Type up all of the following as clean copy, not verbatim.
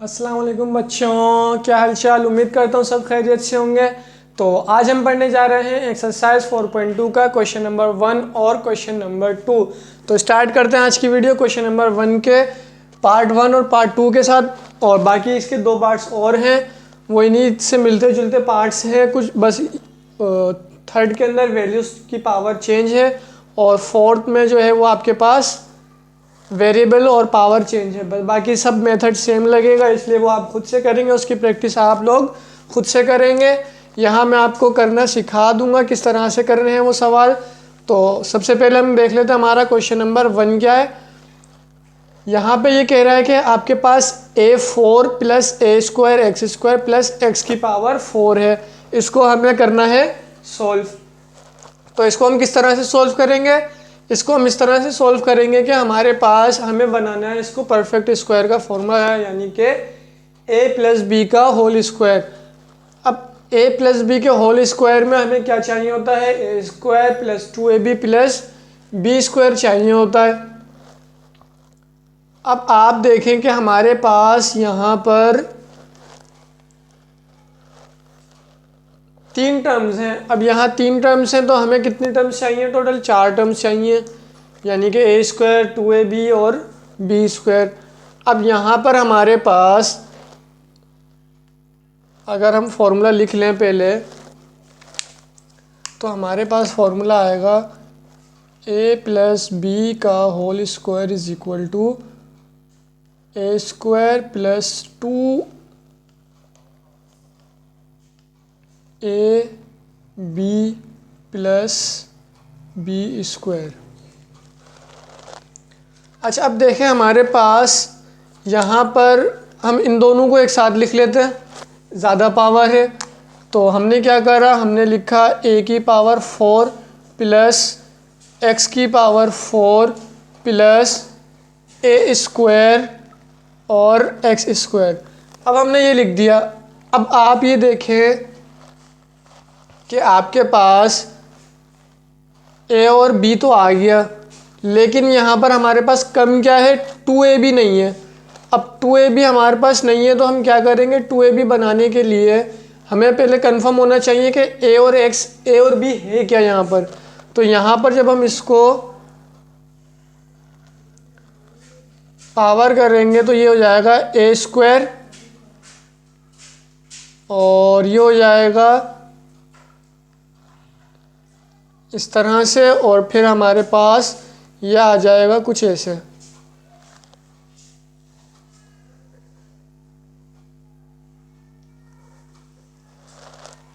अस्सलाम वालेकुम बच्चों, क्या हालचाल। उम्मीद करता हूँ सब खैरियत से होंगे। तो आज हम पढ़ने जा रहे हैं एक्सरसाइज 4.2 का क्वेश्चन नंबर 1 और क्वेश्चन नंबर 2। तो स्टार्ट करते हैं आज की वीडियो क्वेश्चन नंबर 1 के पार्ट 1 और पार्ट 2 के साथ। और बाकी इसके 2 पार्ट्स और हैं, वो इन्हीं से मिलते जुलते पार्ट्स हैं कुछ, बस थर्ड के अंदर वैल्यूज़ की पावर चेंज है और फोर्थ में जो है वो आपके पास वेरिएबल और पावर चेंज है। बस बाकी सब मेथड सेम लगेगा, इसलिए वो आप खुद से करेंगे, उसकी प्रैक्टिस आप लोग खुद से करेंगे। यहाँ मैं आपको करना सिखा दूंगा किस तरह से कर रहे हैं वो सवाल। तो सबसे पहले हम देख लेते हैं हमारा क्वेश्चन नंबर 1 क्या है। यहाँ पे ये कह रहा है कि आपके पास a4 plus a square x square plus x की पावर 4 है। इसको हमें करना है सॉल्व। तो इसको हम किस तरह से सॉल्व करेंगे, इसको हम इस तरह से सॉल्व करेंगे कि हमारे पास हमें बनाना है इसको परफेक्ट स्क्वायर का फॉर्मूला है, यानी कि a प्लस बी का होल स्क्वायर। अब a प्लस बी के होल स्क्वायर में हमें क्या चाहिए होता है, a square plus 2ab plus b square चाहिए होता है। अब आप देखें कि हमारे पास यहाँ पर 3 टर्म्स हैं। अब यहाँ 3 टर्म्स हैं तो हमें कितनी टर्म्स चाहिए, टोटल 4 टर्म्स चाहिए, यानी कि a स्क्वायर 2ab और b स्क्वायर। अब यहाँ पर हमारे पास अगर हम फॉर्मूला लिख लें पहले, तो हमारे पास फॉर्मूला आएगा a प्लस बी का whole square is equal to a square plus 2ab plus b square. अच्छा, अब देखें हमारे पास यहाँ पर हम इन दोनों को एक साथ लिख लेते हैं, ज़्यादा पावर है। तो हमने क्या करा, हमने लिखा a की पावर 4 प्लस x की पावर 4 प्लस a स्क्वायर और x स्क्वायर। अब हमने ये लिख दिया। अब आप ये देखें कि आपके पास a और b तो आ गया, लेकिन यहाँ पर हमारे पास कम क्या है, 2ab नहीं है। अब 2ab हमारे पास नहीं है तो हम क्या करेंगे, 2ab बनाने के लिए हमें पहले कंफर्म होना चाहिए कि a और b है क्या यहाँ पर। तो यहाँ पर जब हम इसको पावर करेंगे तो ये हो जाएगा a स्क्वायर और ये हो जाएगा इस तरह से, और फिर हमारे पास ये आ जाएगा कुछ ऐसे।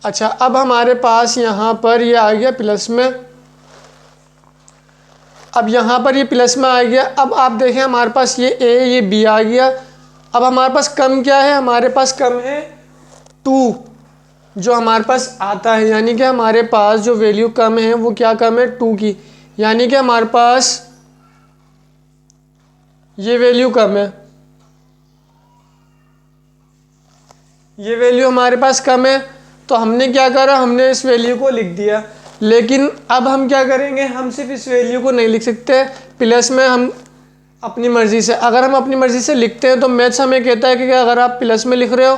अच्छा, अब हमारे पास यहाँ पर ये आ गया प्लस में। अब यहाँ पर ये प्लस में आ गया। अब आप देखें हमारे पास ये a ये b आ गया। अब हमारे पास कम क्या है, हमारे पास कम है 2 जो हमारे पास आता है, यानी कि हमारे पास जो वैल्यू कम है वो क्या कम है, 2 की, यानी कि हमारे पास ये वैल्यू कम है, ये वैल्यू हमारे पास कम है। तो हमने क्या करा, हमने इस वैल्यू को लिख दिया। लेकिन अब हम क्या करेंगे, हम सिर्फ इस वैल्यू को नहीं लिख सकते प्लस में, हम अपनी मर्ज़ी से, अगर हम अपनी मर्ज़ी से लिखते हैं तो मैथ्स हमें कहता है कि अगर आप प्लस में लिख रहे हो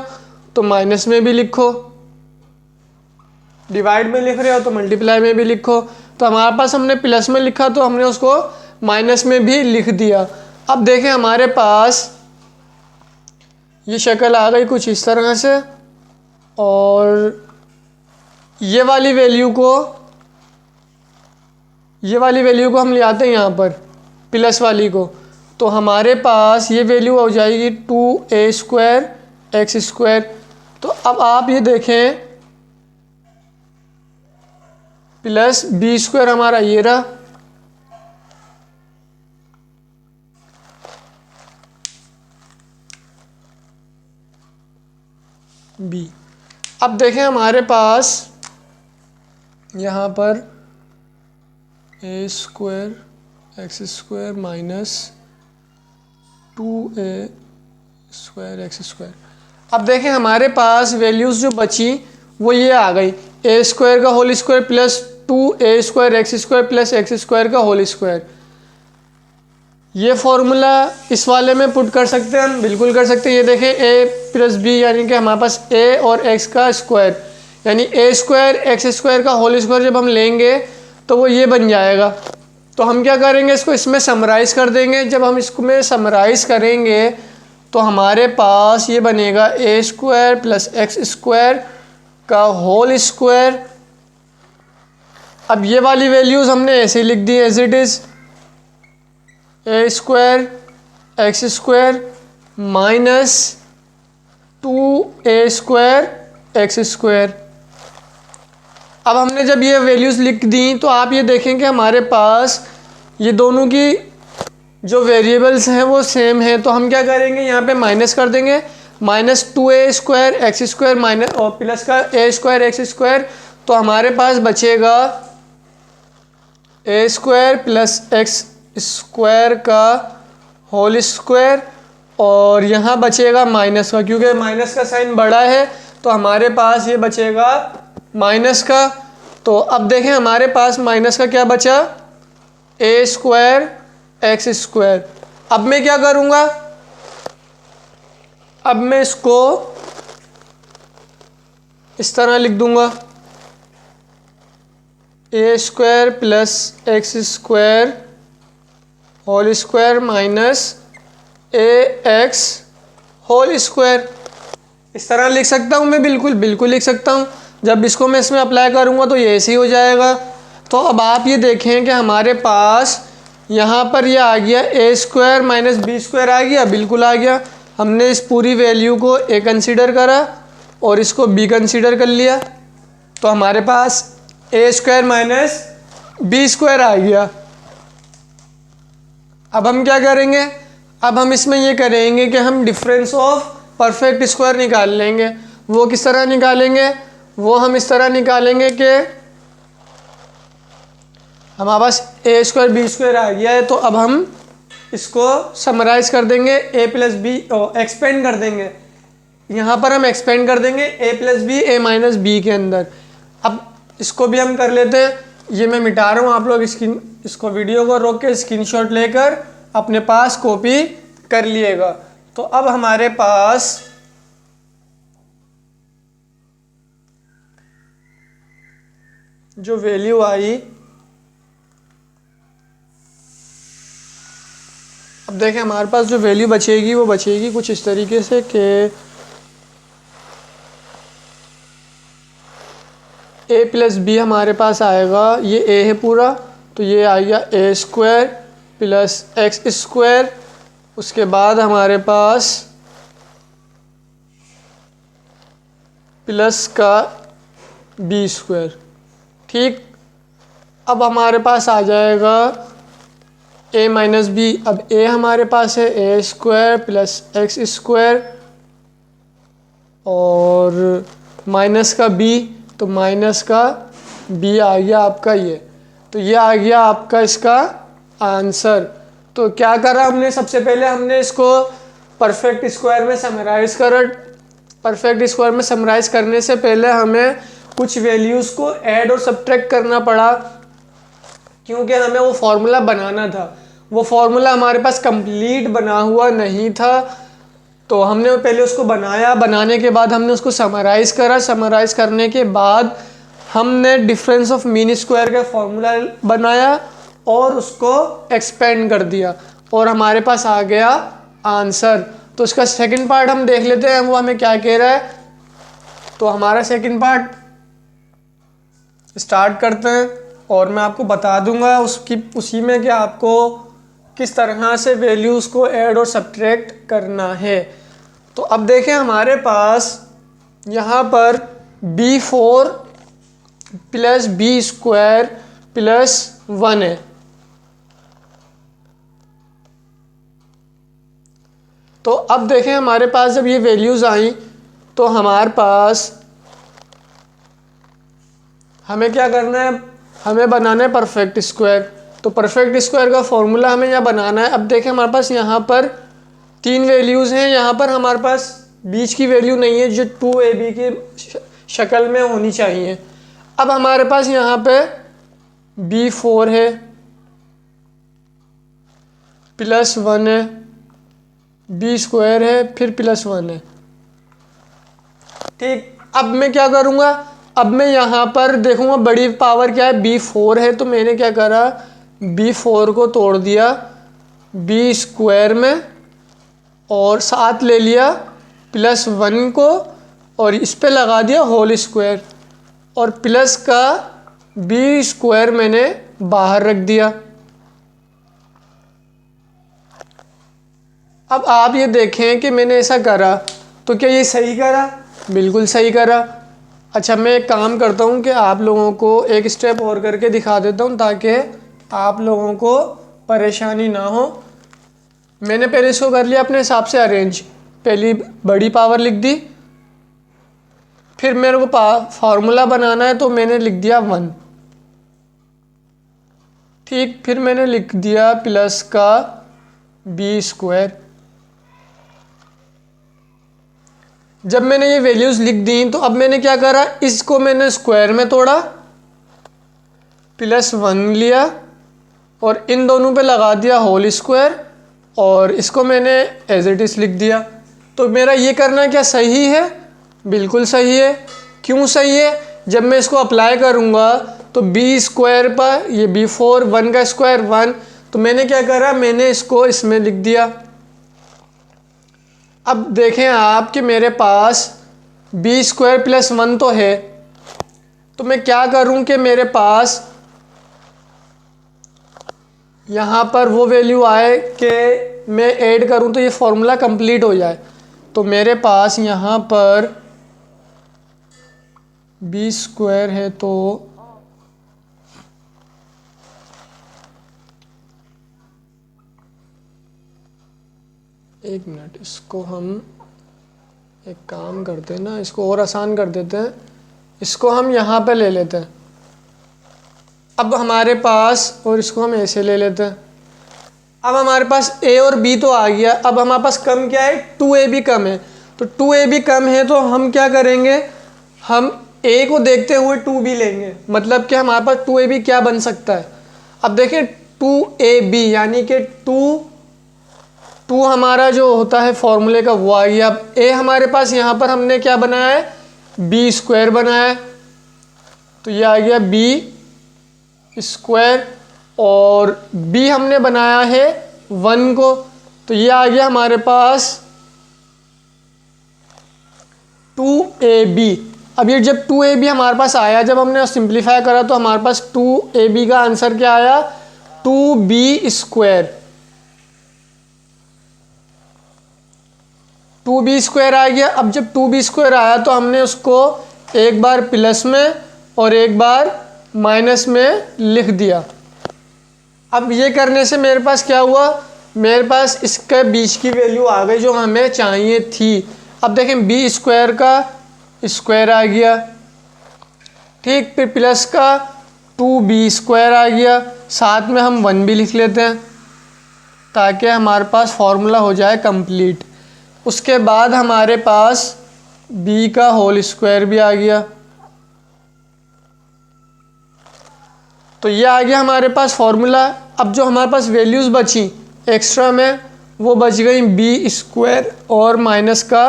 तो माइनस में भी लिखो, डिवाइड में लिख रहे हो तो मल्टीप्लाई में भी लिखो। तो हमारे पास हमने प्लस में लिखा तो हमने उसको माइनस में भी लिख दिया। अब देखें हमारे पास ये शक्ल आ गई कुछ इस तरह से, और ये वाली वैल्यू को हम ले आते हैं यहाँ पर प्लस वाली को, तो हमारे पास ये वैल्यू हो जाएगी 2a स्क्वायर एक्स स्क्वायर। तो अब आप ये देखें प्लस बी स्क्वायर हमारा ये रहा, बी। अब देखें हमारे पास यहाँ पर a square x square minus 2a square x square. अब देखें हमारे पास वैल्यूज़ जो बची वो ये आ गई, a स्क्वायर का whole square plus 2a square x square plus x square का होल स्क्वायर। ये फॉर्मूला इस वाले में पुट कर सकते हैं हम, बिल्कुल कर सकते हैं। ये देखें a प्लस बी यानी कि हमारे पास a और x का स्क्वायर यानी a स्क्वायर एक्स स्क्वायर का होल स्क्वायर जब हम लेंगे तो वो ये बन जाएगा। तो हम क्या करेंगे, इसको इसमें समराइज़ कर देंगे। जब हम इसमें समराइज़ करेंगे तो हमारे पास ये बनेगा a square plus x square का होल स्क्वायर। अब ये वाली वैल्यूज़ हमने ऐसे ही लिख दी as it is, a square x square minus 2a square x square. अब हमने जब ये वैल्यूज़ लिख दी तो आप ये देखें कि हमारे पास ये दोनों की जो वेरिएबल्स हैं वो सेम हैं। तो हम क्या करेंगे, यहाँ पे माइनस कर देंगे, minus 2a square x square minus और प्लस का a स्क्वायर एक्स स्क्वायर। तो हमारे पास बचेगा a square plus x square का होल स्क्वायर और यहाँ बचेगा माइनस का, क्योंकि माइनस का साइन बड़ा है तो हमारे पास ये बचेगा माइनस का। तो अब देखें हमारे पास माइनस का क्या बचा, a स्क्वायर एक्स स्क्वायर। अब मैं क्या करूँगा, अब मैं इसको इस तरह लिख दूँगा, a square plus x square whole square minus ax whole square. इस तरह लिख सकता हूँ मैं, बिल्कुल लिख सकता हूँ। जब इसको मैं इसमें अप्लाई करूँगा तो ये ऐसे ही हो जाएगा। तो अब आप ये देखें कि हमारे पास यहाँ पर ये आ गया a square minus B square आ गया, बिल्कुल आ गया। हमने इस पूरी वैल्यू को a कंसीडर करा और इसको b कंसीडर कर लिया तो हमारे पास a square minus B square आ गया। अब हम क्या करेंगे, अब हम इसमें ये करेंगे कि हम डिफरेंस ऑफ परफेक्ट स्क्वायर निकाल लेंगे। वो किस तरह निकालेंगे, वो हम इस तरह निकालेंगे कि हमारे पास a स्क्वायर बी स्क्वायर आ गया है। तो अब हम इसको समराइज़ कर देंगे, a प्लस बी एक्सपेंड कर देंगे। यहाँ पर हम एक्सपेंड कर देंगे a plus b a minus b के अंदर। अब इसको भी हम कर लेते हैं, ये मैं मिटा रहा हूँ, आप लोग इसको वीडियो को रोक के स्क्रीनशॉट लेकर अपने पास कॉपी कर लिएगा। तो अब हमारे पास जो वैल्यू आई, अब देखें हमारे पास जो वैल्यू बचेगी वो बचेगी कुछ इस तरीके से कि a प्लस बी हमारे पास आएगा, ये a है पूरा तो ये आ गया a square plus x square. उसके बाद हमारे पास प्लस का बी स्क्वायर, ठीक। अब हमारे पास आ जाएगा a माइनस बी। अब a हमारे पास है a square plus x square और माइनस का b, तो माइनस का b आ गया आपका ये। तो ये आ गया आपका इसका आंसर। तो क्या करा हमने, सबसे पहले हमने इसको परफेक्ट स्क्वायर में समराइज़ करा। परफेक्ट स्क्वायर में समराइज़ करने से पहले हमें कुछ वैल्यूज़ को ऐड और सब्ट्रैक्ट करना पड़ा, क्योंकि हमें वो फार्मूला बनाना था। वो फार्मूला हमारे पास कंप्लीट बना हुआ नहीं था, तो हमने पहले उसको बनाया। बनाने के बाद हमने उसको समराइज़ करा। समराइज़ करने के बाद हमने डिफरेंस ऑफ मीन स्क्वायर का फार्मूला बनाया और उसको एक्सपेंड कर दिया और हमारे पास आ गया आंसर। तो इसका सेकंड पार्ट हम देख लेते हैं, वो हमें क्या कह रहा है। तो हमारा सेकंड पार्ट स्टार्ट करते हैं और मैं आपको बता दूंगा उसी में कि आपको किस तरह से वैल्यूज़ को ऐड और सब्ट्रैक्ट करना है। तो अब देखें हमारे पास यहाँ पर b4 plus b square plus 1 है। तो अब देखें हमारे पास जब ये वैल्यूज़ आई तो हमारे पास हमें क्या करना है, हमें बनाना है परफेक्ट स्क्वायर। तो परफेक्ट स्क्वायर का फॉर्मूला हमें यहाँ बनाना है। अब देखें हमारे पास यहाँ पर 3 वैल्यूज़ हैं। यहाँ पर हमारे पास बीच की वैल्यू नहीं है जो 2ab की शक्ल में होनी चाहिए। अब हमारे पास यहाँ पे b4 है प्लस 1 है, बी स्क्वायर है, फिर प्लस 1 है। ठीक, अब मैं क्या करूँगा, अब मैं यहाँ पर देखूँगा बड़ी पावर क्या है, b4 है, तो मैंने क्या करा, b4 को तोड़ दिया b स्क्वायर में और साथ ले लिया प्लस 1 को और इस पे लगा दिया होल स्क्वायर और प्लस का b स्क्वायर मैंने बाहर रख दिया। अब आप ये देखें कि मैंने ऐसा करा तो क्या ये सही करा, बिल्कुल सही करा। अच्छा, मैं एक काम करता हूँ कि आप लोगों को एक स्टेप और करके दिखा देता हूँ ताकि आप लोगों को परेशानी ना हो। मैंने पहले इसको कर लिया अपने हिसाब से अरेंज, पहली बड़ी पावर लिख दी, फिर मेरे को फार्मूला बनाना है तो मैंने लिख दिया 1। ठीक, फिर मैंने लिख दिया प्लस का b स्क्वायर। जब मैंने ये वैल्यूज़ लिख दी तो अब मैंने क्या करा, इसको मैंने स्क्वायर में तोड़ा, प्लस 1 लिया और इन दोनों पे लगा दिया होल स्क्वायर और इसको मैंने एज इट इज़ लिख दिया। तो मेरा ये करना क्या सही है, बिल्कुल सही है। क्यों सही है, जब मैं इसको अप्लाई करूँगा तो b स्क्वायर पर ये b4 1 का स्क्वायर 1, तो मैंने क्या करा, मैंने इसको इसमें लिख दिया। अब देखें आप कि मेरे पास b स्क्वायर प्लस 1 तो है, तो मैं क्या करूं कि मेरे पास यहाँ पर वो वैल्यू आए कि मैं ऐड करूं तो ये फॉर्मूला कंप्लीट हो जाए। तो मेरे पास यहाँ पर b स्क्वायर है तो एक मिनट, इसको हम एक काम करते हैं ना, इसको और आसान कर देते हैं, इसको हम यहाँ पे ले लेते हैं। अब हमारे पास, और इसको हम ऐसे ले लेते हैं। अब हमारे पास a और b तो आ गया, अब हमारे पास कम क्या है, 2ab कम है। तो 2ab कम है तो हम क्या करेंगे, हम a को देखते हुए 2b लेंगे, मतलब कि हमारे पास 2ab क्या बन सकता है। अब देखें 2ab यानी कि 2 हमारा जो होता है फॉर्मूले का वो आ गया। अब a हमारे पास यहाँ पर हमने क्या बनाया है, b स्क्वायर बनाया है, तो ये आ गया b स्क्वायर और b हमने बनाया है 1 को, तो ये आ गया हमारे पास 2ab। अब ये जब 2ab हमारे पास आया, जब हमने सिंप्लीफाई करा तो हमारे पास 2ab का आंसर क्या आया, 2b स्क्वायर। 2b स्क्वायर आ गया। अब जब 2b स्क्वायर आया तो हमने उसको एक बार प्लस में और एक बार माइनस में लिख दिया। अब ये करने से मेरे पास क्या हुआ, मेरे पास इसके बीच की वैल्यू आ गई जो हमें चाहिए थी। अब देखें b स्क्वायर का स्क्वायर आ गया, ठीक, फिर प्लस का 2b स्क्वायर आ गया, साथ में हम 1 भी लिख लेते हैं ताकि हमारे पास फॉर्मूला हो जाए कंप्लीट। उसके बाद हमारे पास b का होल स्क्वायर भी आ गया, तो ये आ गया हमारे पास फॉर्मूला। अब जो हमारे पास वैल्यूज़ बची एक्स्ट्रा में, वो बच गई b स्क्वायर और माइनस का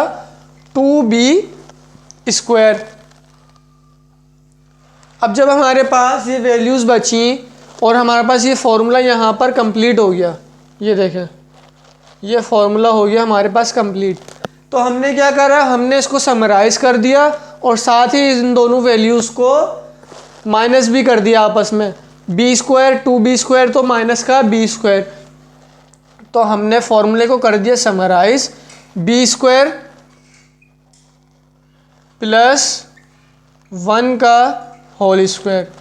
2b स्क्वायर। अब जब हमारे पास ये वैल्यूज़ बची और हमारे पास ये फॉर्मूला यहाँ पर कंप्लीट हो गया, ये देखें ये फॉर्मूला हो गया हमारे पास कंप्लीट, तो हमने क्या करा, हमने इसको समराइज़ कर दिया और साथ ही इन दोनों वैल्यूज़ को माइनस भी कर दिया आपस में। b स्क्वायर 2b स्क्वायर तो माइनस का b स्क्वायर, तो हमने फॉर्मूले को कर दिया समराइज, b स्क्वायर प्लस 1 का होल स्क्वायर।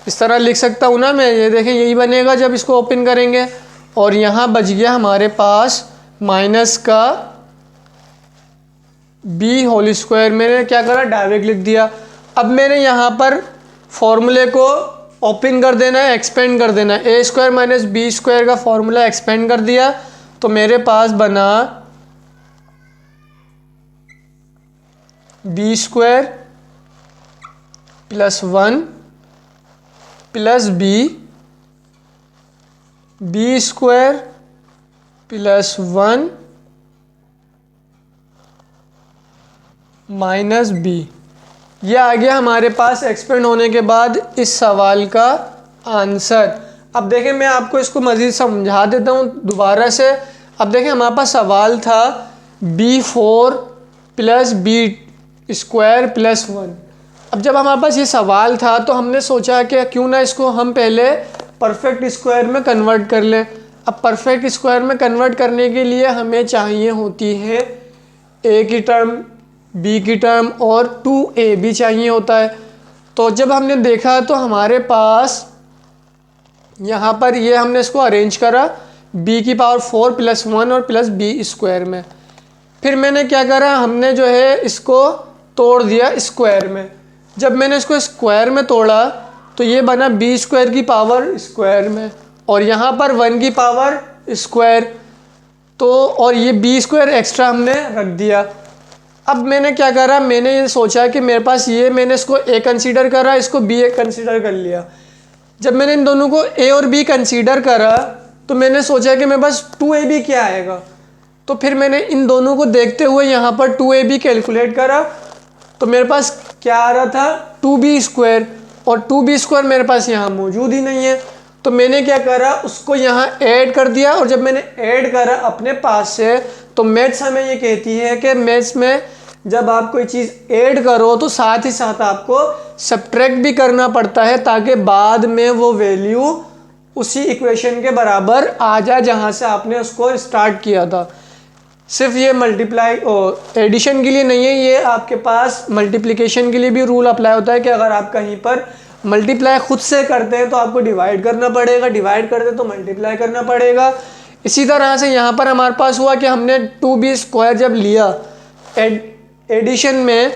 इस तरह लिख सकता हूँ ना मैं, ये देखें यही बनेगा जब इसको ओपन करेंगे। और यहाँ बच गया हमारे पास माइनस का b होल स्क्वायर, मैंने क्या करा डायरेक्ट लिख दिया। अब मैंने यहाँ पर फॉर्मूले को ओपन कर देना है, एक्सपेंड कर देना है, a square minus b square का फॉर्मूला एक्सपेंड कर दिया, तो मेरे पास बना b square plus 1 plus b square plus 1 minus b. ये आ गया हमारे पास एक्सपेंड होने के बाद इस सवाल का आंसर। अब देखें मैं आपको इसको मज़ीद समझा देता हूँ दोबारा से। अब देखें हमारे पास सवाल था b4 plus b square plus 1। अब जब हमारे पास ये सवाल था तो हमने सोचा कि क्यों ना इसको हम पहले परफेक्ट स्क्वायर में कन्वर्ट कर लें। अब परफेक्ट स्क्वायर में कन्वर्ट करने के लिए हमें चाहिए होती है a की टर्म, b की टर्म और 2ab चाहिए होता है। तो जब हमने देखा तो हमारे पास यहाँ पर ये हमने इसको अरेंज करा b की पावर 4 प्लस 1 और प्लस b स्क्वायर में। फिर मैंने क्या करा, हमने जो है इसको तोड़ दिया स्क्वायर में। जब मैंने इसको स्क्वायर में तोड़ा तो ये बना b स्क्वायर की पावर स्क्वायर में और यहाँ पर 1 की पावर स्क्वायर। तो और ये b स्क्वायर एक्स्ट्रा हमने रख दिया। अब मैंने क्या करा, मैंने ये सोचा कि मेरे पास ये, मैंने इसको a कंसीडर करा, इसको b कंसीडर कर लिया। जब मैंने इन दोनों को a और b कंसीडर करा तो मैंने सोचा कि मेरे पास 2ab क्या आएगा। तो फिर मैंने इन दोनों को देखते हुए यहाँ पर 2ab कैलकुलेट करा तो मेरे पास क्या आ रहा था 2b स्क्वायर, और 2b स्क्वायर मेरे पास यहाँ मौजूद ही नहीं है। तो मैंने क्या करा, उसको यहाँ ऐड कर दिया। और जब मैंने ऐड करा अपने पास से, तो मैथ्स हमें ये कहती है कि मैथ्स में जब आप कोई चीज़ ऐड करो तो साथ ही साथ आपको सब्ट्रैक्ट भी करना पड़ता है ताकि बाद में वो वैल्यू उसी इक्वेशन के बराबर आ जाए जहाँ से आपने उसको स्टार्ट किया था। सिर्फ ये मल्टीप्लाई एडिशन के लिए नहीं है, ये आपके पास मल्टीप्लिकेशन के लिए भी रूल अप्लाई होता है कि अगर आप कहीं पर मल्टीप्लाई खुद से करते हैं तो आपको डिवाइड करना पड़ेगा, डिवाइड करते हैं तो मल्टीप्लाई करना पड़ेगा। इसी तरह से यहाँ पर हमारे पास हुआ कि हमने 2b स्क्वायर जब लिया एडिशन में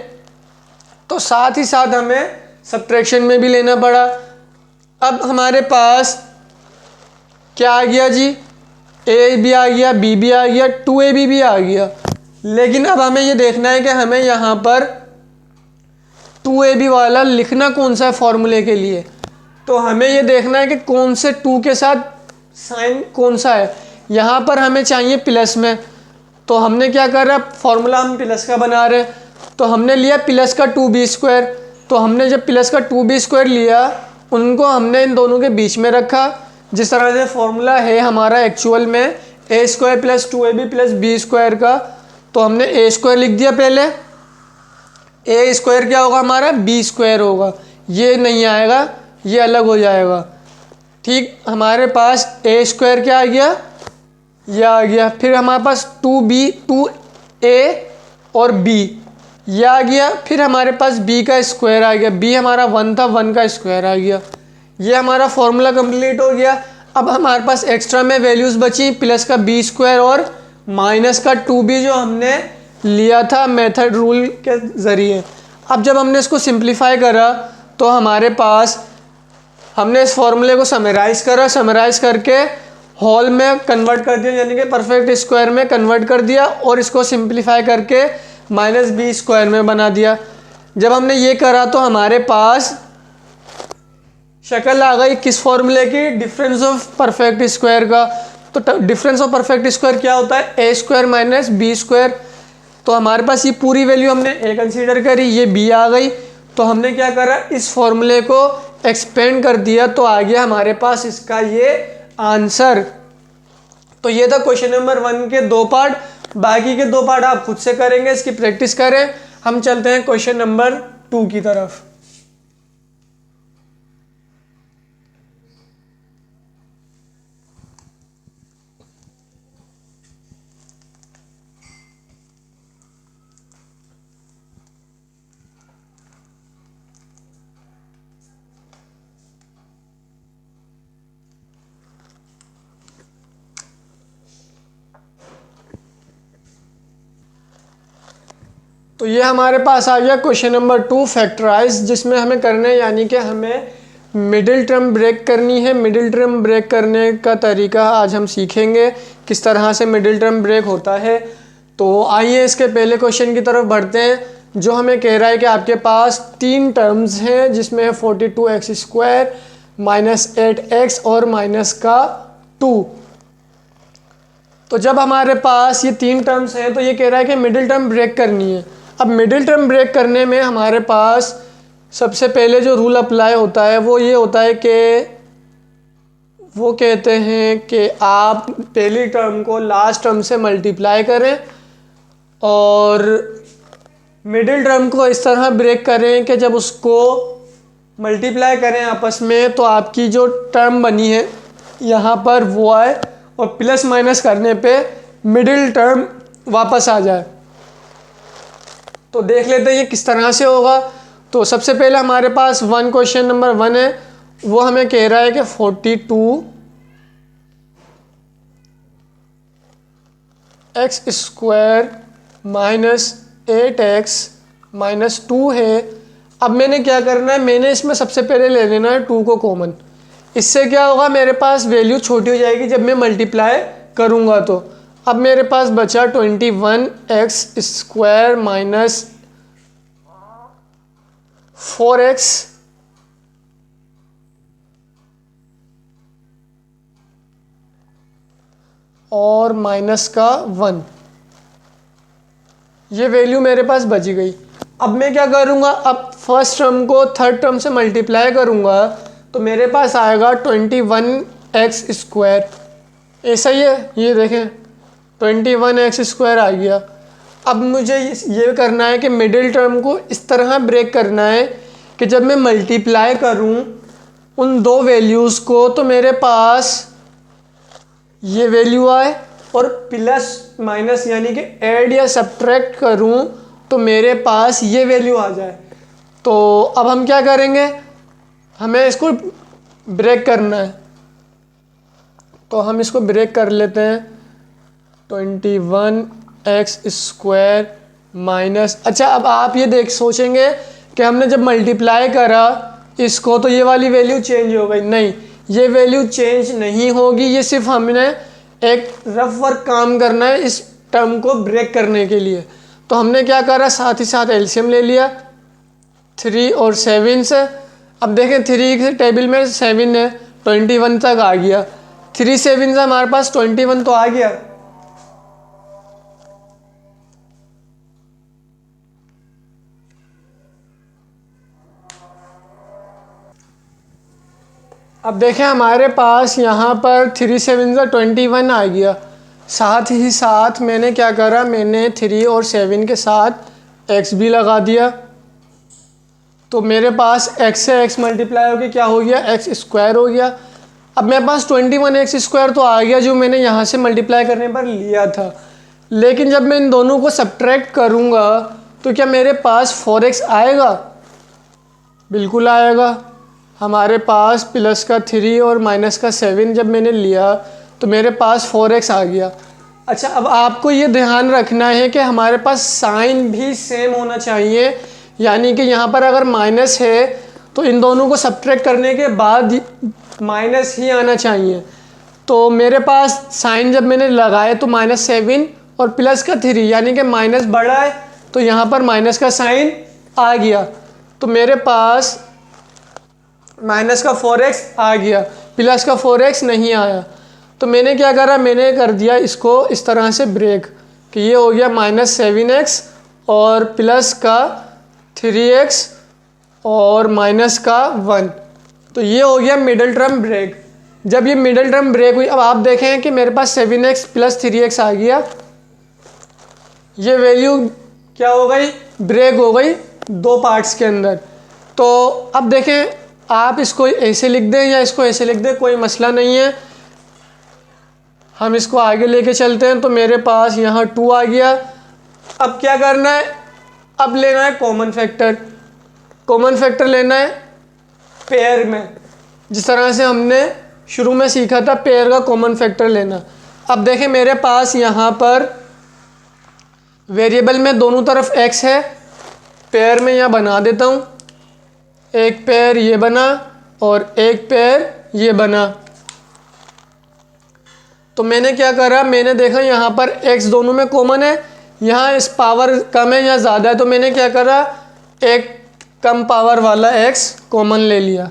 तो साथ ही साथ हमें सब्ट्रैक्शन में भी लेना पड़ा। अब हमारे पास क्या आ गया जी, a भी आ गया, b भी आ गया, 2ab भी आ गया। लेकिन अब हमें ये देखना है कि हमें यहाँ पर 2ab वाला लिखना कौन सा है फॉर्मूले के लिए। तो हमें ये देखना है कि कौन से 2 के साथ साइन कौन सा है। यहाँ पर हमें चाहिए प्लस में, तो हमने क्या कर रहा है, फॉर्मूला हम प्लस का बना रहे हैं। तो हमने लिया प्लस का 2b स्क्वायर। तो हमने जब प्लस का 2b स्क्वायर लिया, उनको हमने इन दोनों के बीच में रखा। जिस तरह से फॉर्मूला है हमारा एक्चुअल में a square plus 2ab plus b square का, तो हमने a स्क्वायर लिख दिया पहले। a स्क्वायर क्या होगा हमारा, b स्क्वायर होगा। ये नहीं आएगा, ये अलग हो जाएगा। ठीक, हमारे पास a स्क्वायर क्या आ गया, ये आ गया। फिर हमारे पास 2a और b ये आ गया। फिर हमारे पास b का स्क्वायर आ गया, b हमारा 1 था, 1 का स्क्वायर आ गया। ये हमारा फॉर्मूला कंप्लीट हो गया। अब हमारे पास एक्स्ट्रा में वैल्यूज़ बची प्लस का b स्क्वायर और माइनस का 2b जो हमने लिया था मेथड रूल के ज़रिए। अब जब हमने इसको सिंप्लीफाई करा तो हमारे पास, हमने इस फॉर्मूले को समराइज़ करा, समराइज़ करके होल में कन्वर्ट कर दिया, यानी कि परफेक्ट स्क्वायर में कन्वर्ट कर दिया, और इसको सिंप्लीफाई करके माइनस b स्क्वायर में बना दिया। जब हमने ये करा तो हमारे पास शक्ल आ गई किस फॉर्मूले की, डिफरेंस ऑफ परफेक्ट स्क्वायर का। तो डिफरेंस ऑफ परफेक्ट स्क्वायर क्या होता है, a square minus b square. तो हमारे पास ये पूरी वैल्यू हमने a कंसीडर करी, ये b आ गई। तो हमने क्या करा, इस फॉर्मूले को एक्सपेंड कर दिया, तो आ गया हमारे पास इसका ये आंसर। तो ये था क्वेश्चन नंबर 1 के 2 पार्ट। बाकी के 2 पार्ट आप खुद से करेंगे, इसकी प्रैक्टिस करें। हम चलते हैं क्वेश्चन नंबर 2 की तरफ। तो ये हमारे पास आ गया क्वेश्चन नंबर 2 फैक्टराइज, जिसमें हमें करना है, यानी कि हमें मिडिल टर्म ब्रेक करनी है। मिडिल टर्म ब्रेक करने का तरीका आज हम सीखेंगे, किस तरह से मिडिल टर्म ब्रेक होता है। तो आइए इसके पहले क्वेश्चन की तरफ बढ़ते हैं, जो हमें कह रहा है कि आपके पास 3 टर्म्स हैं, जिसमें है 42x-- -8x और माइनस का 2। तो जब हमारे पास ये 3 टर्म्स हैं तो ये कह रहा है कि मिडिल टर्म ब्रेक करनी है। अब मिडिल टर्म ब्रेक करने में हमारे पास सबसे पहले जो रूल अप्लाई होता है वो ये होता है कि वो कहते हैं कि आप पहली टर्म को लास्ट टर्म से मल्टीप्लाई करें और मिडिल टर्म को इस तरह ब्रेक करें कि जब उसको मल्टीप्लाई करें आपस में तो आपकी जो टर्म बनी है यहाँ पर वो आए और प्लस माइनस करने पे मिडिल टर्म वापस आ जाए। तो देख लेते हैं ये किस तरह से होगा। तो सबसे पहले हमारे पास क्वेश्चन नंबर 1 है, वो हमें कह रहा है कि 42 x square minus 8x minus 2 है। अब मैंने क्या करना है, मैंने इसमें सबसे पहले ले लेना है 2 को कॉमन। इससे क्या होगा, मेरे पास वैल्यू छोटी हो जाएगी जब मैं मल्टीप्लाई करूँगा। तो अब मेरे पास बचा 21x स्क्वायर माइनस 4x और माइनस का 1, ये वैल्यू मेरे पास बची गई। अब मैं क्या करूँगा, अब फर्स्ट टर्म को थर्ड टर्म से मल्टीप्लाई करूँगा तो मेरे पास आएगा 21x स्क्वायर। ऐसा ही है, ये देखें 21x स्क्वायर आ गया। अब मुझे ये करना है कि मिडिल टर्म को इस तरह ब्रेक करना है कि जब मैं मल्टीप्लाई करूँ उन दो वैल्यूज़ को तो मेरे पास ये वैल्यू आए और प्लस माइनस यानी कि ऐड या सब्ट्रैक्ट करूं तो मेरे पास ये वैल्यू आ जाए। तो अब हम क्या करेंगे, हमें इसको ब्रेक करना है। तो हम इसको ब्रेक कर लेते हैं। 21x स्क्वायर माइनस, अच्छा अब आप ये सोचेंगे कि हमने जब मल्टीप्लाई करा इसको तो ये वाली वैल्यू चेंज हो गई। नहीं, ये वैल्यू चेंज नहीं होगी, ये सिर्फ हमने एक रफ वर्क काम करना है इस टर्म को ब्रेक करने के लिए। तो हमने क्या करा, साथ ही साथ एलसीएम ले लिया 3 और 7 से। अब देखें 3 के टेबल में 7 है, 21 तक आ गया। 3 7 से हमारे पास 21 तो आ गया। अब देखें हमारे पास यहाँ पर 3 7 से 21 आ गया। साथ ही साथ मैंने क्या करा, मैंने 3 और 7 के साथ x भी लगा दिया। तो मेरे पास x से x मल्टीप्लाई होकर क्या हो गया, x स्क्वायर हो गया। अब मेरे पास 21x स्क्वायर तो आ गया जो मैंने यहाँ से मल्टीप्लाई करने पर लिया था। लेकिन जब मैं इन दोनों को सब्ट्रैक्ट करूँगा तो क्या मेरे पास 4x आएगा? बिल्कुल आएगा। हमारे पास प्लस का 3 और माइनस का 7 जब मैंने लिया तो मेरे पास 4x आ गया। अच्छा, अब आपको ये ध्यान रखना है कि हमारे पास साइन भी सेम होना चाहिए, यानी कि यहाँ पर अगर माइनस है तो इन दोनों को सब्ट्रैक्ट करने के बाद माइनस ही आना चाहिए। तो मेरे पास साइन जब मैंने लगाए तो -7 और प्लस का 3 यानी कि माइनस बड़ा है तो यहाँ पर माइनस का साइन आ गया। तो मेरे पास माइनस का 4x आ गया, प्लस का 4x नहीं आया। तो मैंने क्या करा, मैंने कर दिया इसको इस तरह से ब्रेक कि ये हो गया -7x और प्लस का 3x और माइनस का 1। तो ये हो गया मिडिल टर्म ब्रेक। जब ये मिडिल टर्म ब्रेक हुई, अब आप देखें कि मेरे पास 7x प्लस 3x आ गया। ये वैल्यू क्या हो गई, ब्रेक हो गई दो पार्ट्स के अंदर। तो अब देखें, आप इसको ऐसे लिख दें या इसको ऐसे लिख दें, कोई मसला नहीं है। हम इसको आगे लेके चलते हैं। तो मेरे पास यहाँ 2 आ गया। अब क्या करना है, अब लेना है कॉमन फैक्टर। कॉमन फैक्टर लेना है पेयर में, जिस तरह से हमने शुरू में सीखा था पेयर का कॉमन फैक्टर लेना। अब देखें मेरे पास यहाँ पर वेरिएबल में दोनों तरफ x है, पेयर में यहाँ बना देता हूँ। एक पेयर ये बना और एक पेयर ये बना। तो मैंने क्या करा, मैंने देखा यहाँ पर x दोनों में कॉमन है, यहाँ इस पावर कम है या ज़्यादा है, तो मैंने क्या करा, एक कम पावर वाला x कॉमन ले लिया।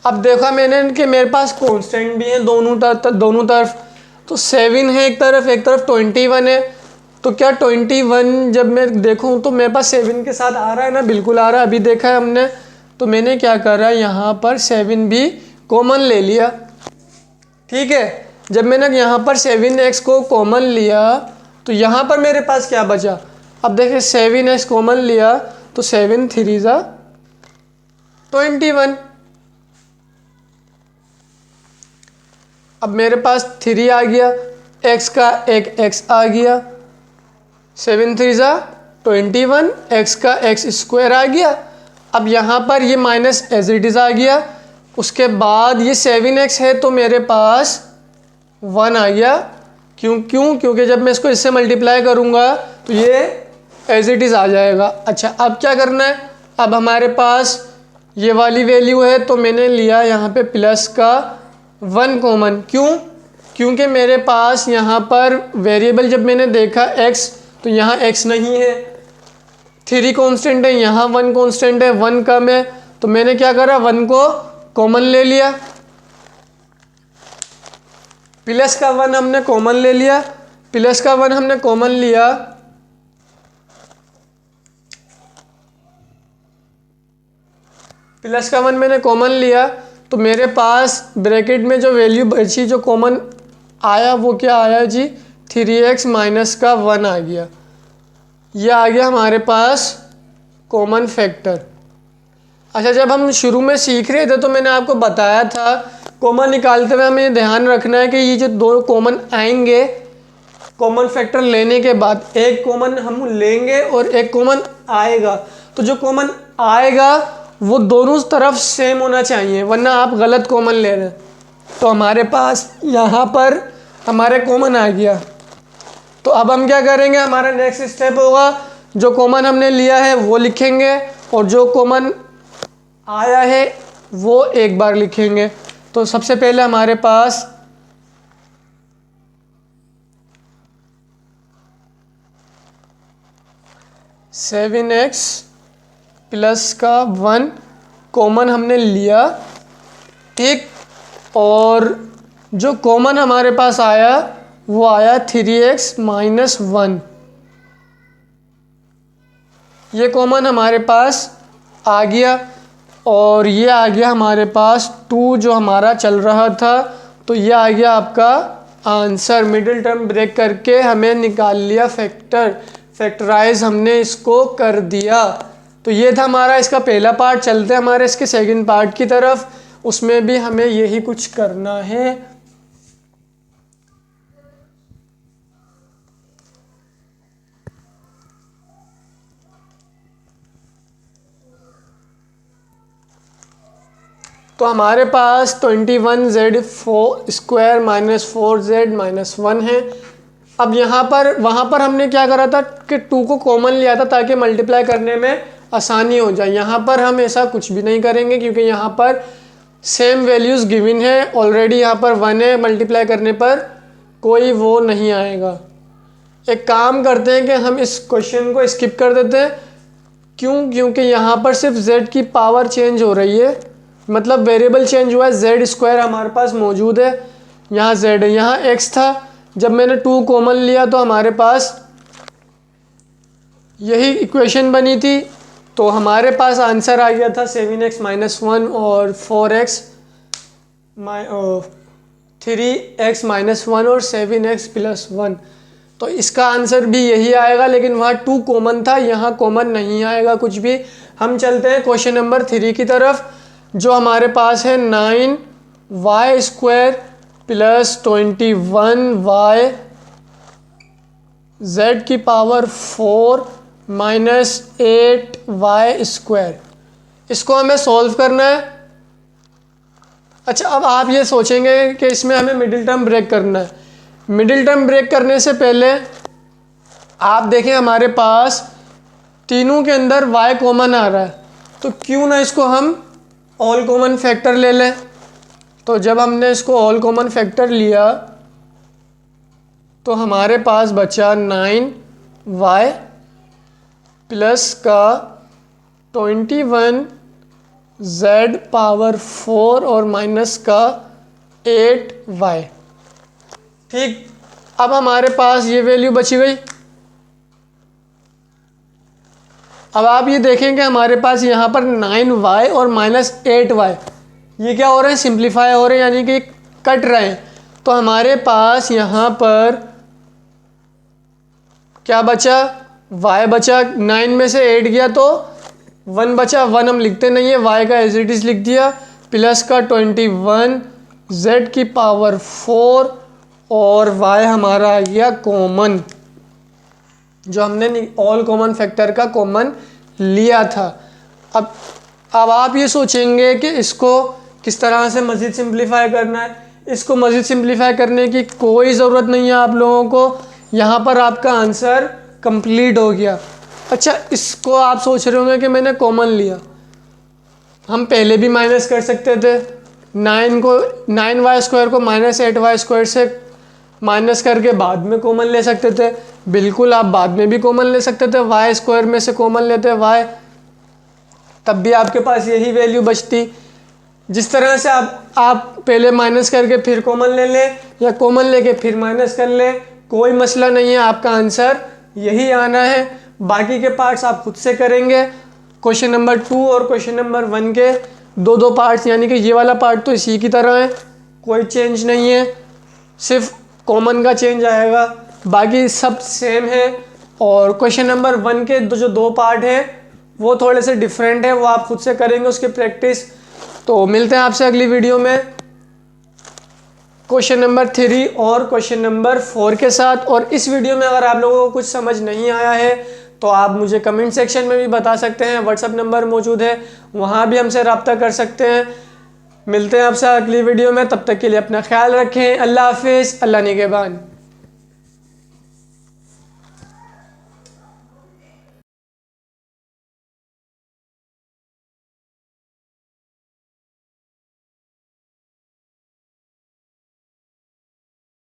अब देखा मैंने कि मेरे पास कांस्टेंट भी है दोनों तरफ। तो 7 है एक तरफ 21 है। तो क्या 21 जब मैं देखूं तो मेरे पास 7 के साथ आ रहा है ना, बिल्कुल आ रहा है, अभी देखा है हमने। तो मैंने क्या करा, यहाँ पर 7 भी कॉमन ले लिया। ठीक है, जब मैंने यहाँ पर 7x को कॉमन लिया तो यहाँ पर मेरे पास क्या बचा। अब देखिए 7x कॉमन लिया तो 7 3 जा 21। अब मेरे पास 3 आ गया, x का एक x आ गया, 7 3 जा 21, x का x स्क्वायर आ गया। अब यहाँ पर ये माइनस एज इट इज़ आ गया। उसके बाद ये 7x है तो मेरे पास 1 आ गया। क्योंकि जब मैं इसको इससे मल्टीप्लाई करूँगा तो ये एज इट इज़ आ जाएगा। अच्छा, अब क्या करना है, अब हमारे पास ये वाली वैल्यू है तो मैंने लिया यहाँ पे प्लस का 1 कॉमन। क्योंकि मेरे पास यहाँ पर वेरिएबल जब मैंने देखा x, तो यहाँ x नहीं है, 3 कांस्टेंट है, यहाँ 1 कांस्टेंट है, 1 कम है। तो मैंने क्या करा, 1 को कॉमन ले लिया, प्लस का 1 हमने कॉमन ले लिया, प्लस का 1 हमने कॉमन लिया। प्लस का 1 मैंने कॉमन लिया तो मेरे पास ब्रैकेट में जो वैल्यू बची, जो कॉमन आया, वो क्या आया जी, 3x माइनस का 1 आ गया। ये आ गया हमारे पास कॉमन फैक्टर। अच्छा, जब हम शुरू में सीख रहे थे तो मैंने आपको बताया था कॉमन निकालते हुए हमें ध्यान रखना है कि ये जो दो कॉमन आएंगे कॉमन फैक्टर लेने के बाद, एक कॉमन हम लेंगे और एक कॉमन आएगा। तो जो कॉमन आएगा वो दोनों तरफ सेम होना चाहिए, वरना आप गलत कॉमन ले रहे हैं। तो हमारे पास यहाँ पर हमारे कॉमन आ गया। तो अब हम क्या करेंगे, हमारा नेक्स्ट स्टेप होगा, जो कॉमन हमने लिया है वो लिखेंगे और जो कॉमन आया है वो एक बार लिखेंगे। तो सबसे पहले हमारे पास सेवन एक्स प्लस का 1 कॉमन हमने लिया, ठीक, और जो कॉमन हमारे पास आया वो आया 3x माइनस 1। ये कॉमन हमारे पास आ गया और ये आ गया हमारे पास 2 जो हमारा चल रहा था। तो ये आ गया आपका आंसर। मिडिल टर्म ब्रेक करके हमें निकाल लिया फैक्टर, फैक्टराइज हमने इसको कर दिया। तो ये था हमारा इसका पहला पार्ट। चलते हमारे इसके सेकंड पार्ट की तरफ, उसमें भी हमें यही कुछ करना है। तो हमारे पास 21z square minus 4z minus 1 है। अब यहाँ पर वहाँ पर हमने क्या करा था कि 2 को कॉमन लिया था ताकि मल्टीप्लाई करने में आसानी हो जाए। यहाँ पर हम ऐसा कुछ भी नहीं करेंगे क्योंकि यहाँ पर सेम वैल्यूज़ गिवन है ऑलरेडी। यहाँ पर 1 है, मल्टीप्लाई करने पर कोई वो नहीं आएगा। एक काम करते हैं कि हम इस क्वेश्चन को स्किप कर देते हैं। क्योंकि यहाँ पर सिर्फ z की पावर चेंज हो रही है, मतलब वेरिएबल चेंज हुआ है, z स्क्वायर हमारे पास मौजूद है, यहाँ z है, यहाँ x था। जब मैंने 2 कॉमन लिया तो हमारे पास यही इक्वेशन बनी थी। तो हमारे पास आंसर आ गया था 7x माइनस 1 और 3x माइनस 1 और 7x प्लस 1। तो इसका आंसर भी यही आएगा, लेकिन वहाँ 2 कॉमन था, यहाँ कॉमन नहीं आएगा कुछ भी। हम चलते हैं क्वेश्चन नंबर 3 की तरफ, जो हमारे पास है 9y square plus 21y z की पावर 4 माइनस 8y स्क्वायर। इसको हमें सॉल्व करना है। अच्छा, अब आप ये सोचेंगे कि इसमें हमें मिडिल टर्म ब्रेक करना है। मिडिल टर्म ब्रेक करने से पहले आप देखें हमारे पास तीनों के अंदर y कॉमन आ रहा है, तो क्यों ना इसको हम ऑल कॉमन फैक्टर ले लें। तो जब हमने इसको ऑल कॉमन फैक्टर लिया तो हमारे पास बचा 9y प्लस का 21z पावर 4 और माइनस का 8y। ठीक, अब हमारे पास ये वैल्यू बची गई। अब आप ये देखेंगे हमारे पास यहाँ पर 9y और -8y ये क्या हो रहे हैं, सिंप्लीफाई हो रहे हैं, यानी कि कट रहे हैं। तो हमारे पास यहाँ पर क्या बचा, y बचा, 9 में से 8 गया तो 1 बचा, 1 हम लिखते नहीं है, y का एज इट इज लिख दिया, प्लस का 21 z की पावर 4 और y हमारा आ गया कॉमन, जो हमने ऑल कॉमन फैक्टर का कॉमन लिया था। अब आप ये सोचेंगे कि इसको किस तरह से मज़ीद सिंप्लीफाई करना है। इसको मज़ीद सिंप्लीफाई करने की कोई ज़रूरत नहीं है आप लोगों को, यहाँ पर आपका आंसर कंप्लीट हो गया। अच्छा, इसको आप सोच रहे होंगे कि मैंने कॉमन लिया, हम पहले भी माइनस कर सकते थे। 9y² को -8y² से माइनस करके बाद में कॉमन ले सकते थे। बिल्कुल, आप बाद में भी कॉमन ले सकते थे, y² में से कॉमन लेते y, तब भी आपके पास यही वैल्यू बचती। जिस तरह से आप पहले माइनस करके फिर कॉमन ले लें या कॉमन लेके फिर माइनस कर लें, कोई मसला नहीं है, आपका आंसर यही आना है। बाकी के पार्ट्स आप खुद से करेंगे। क्वेश्चन नंबर 2 और क्वेश्चन नंबर 1 के दो पार्ट्स, यानी कि ये वाला पार्ट तो इसी की तरह है, कोई चेंज नहीं है, सिर्फ कॉमन का चेंज आएगा, बाकी सब सेम है। और क्वेश्चन नंबर 1 के जो दो पार्ट हैं वो थोड़े से डिफरेंट है, वो आप खुद से करेंगे उसकी प्रैक्टिस। तो मिलते हैं आपसे अगली वीडियो में क्वेश्चन नंबर 3 और क्वेश्चन नंबर 4 के साथ। और इस वीडियो में अगर आप लोगों को कुछ समझ नहीं आया है तो आप मुझे कमेंट सेक्शन में भी बता सकते हैं, व्हाट्सअप नंबर मौजूद है, वहाँ भी हमसे रब्ता कर सकते हैं। मिलते हैं आपसे अगली वीडियो में, तब तक के लिए अपना ख्याल रखें। अल्लाह हाफिज़, अल्लाह निगहबान।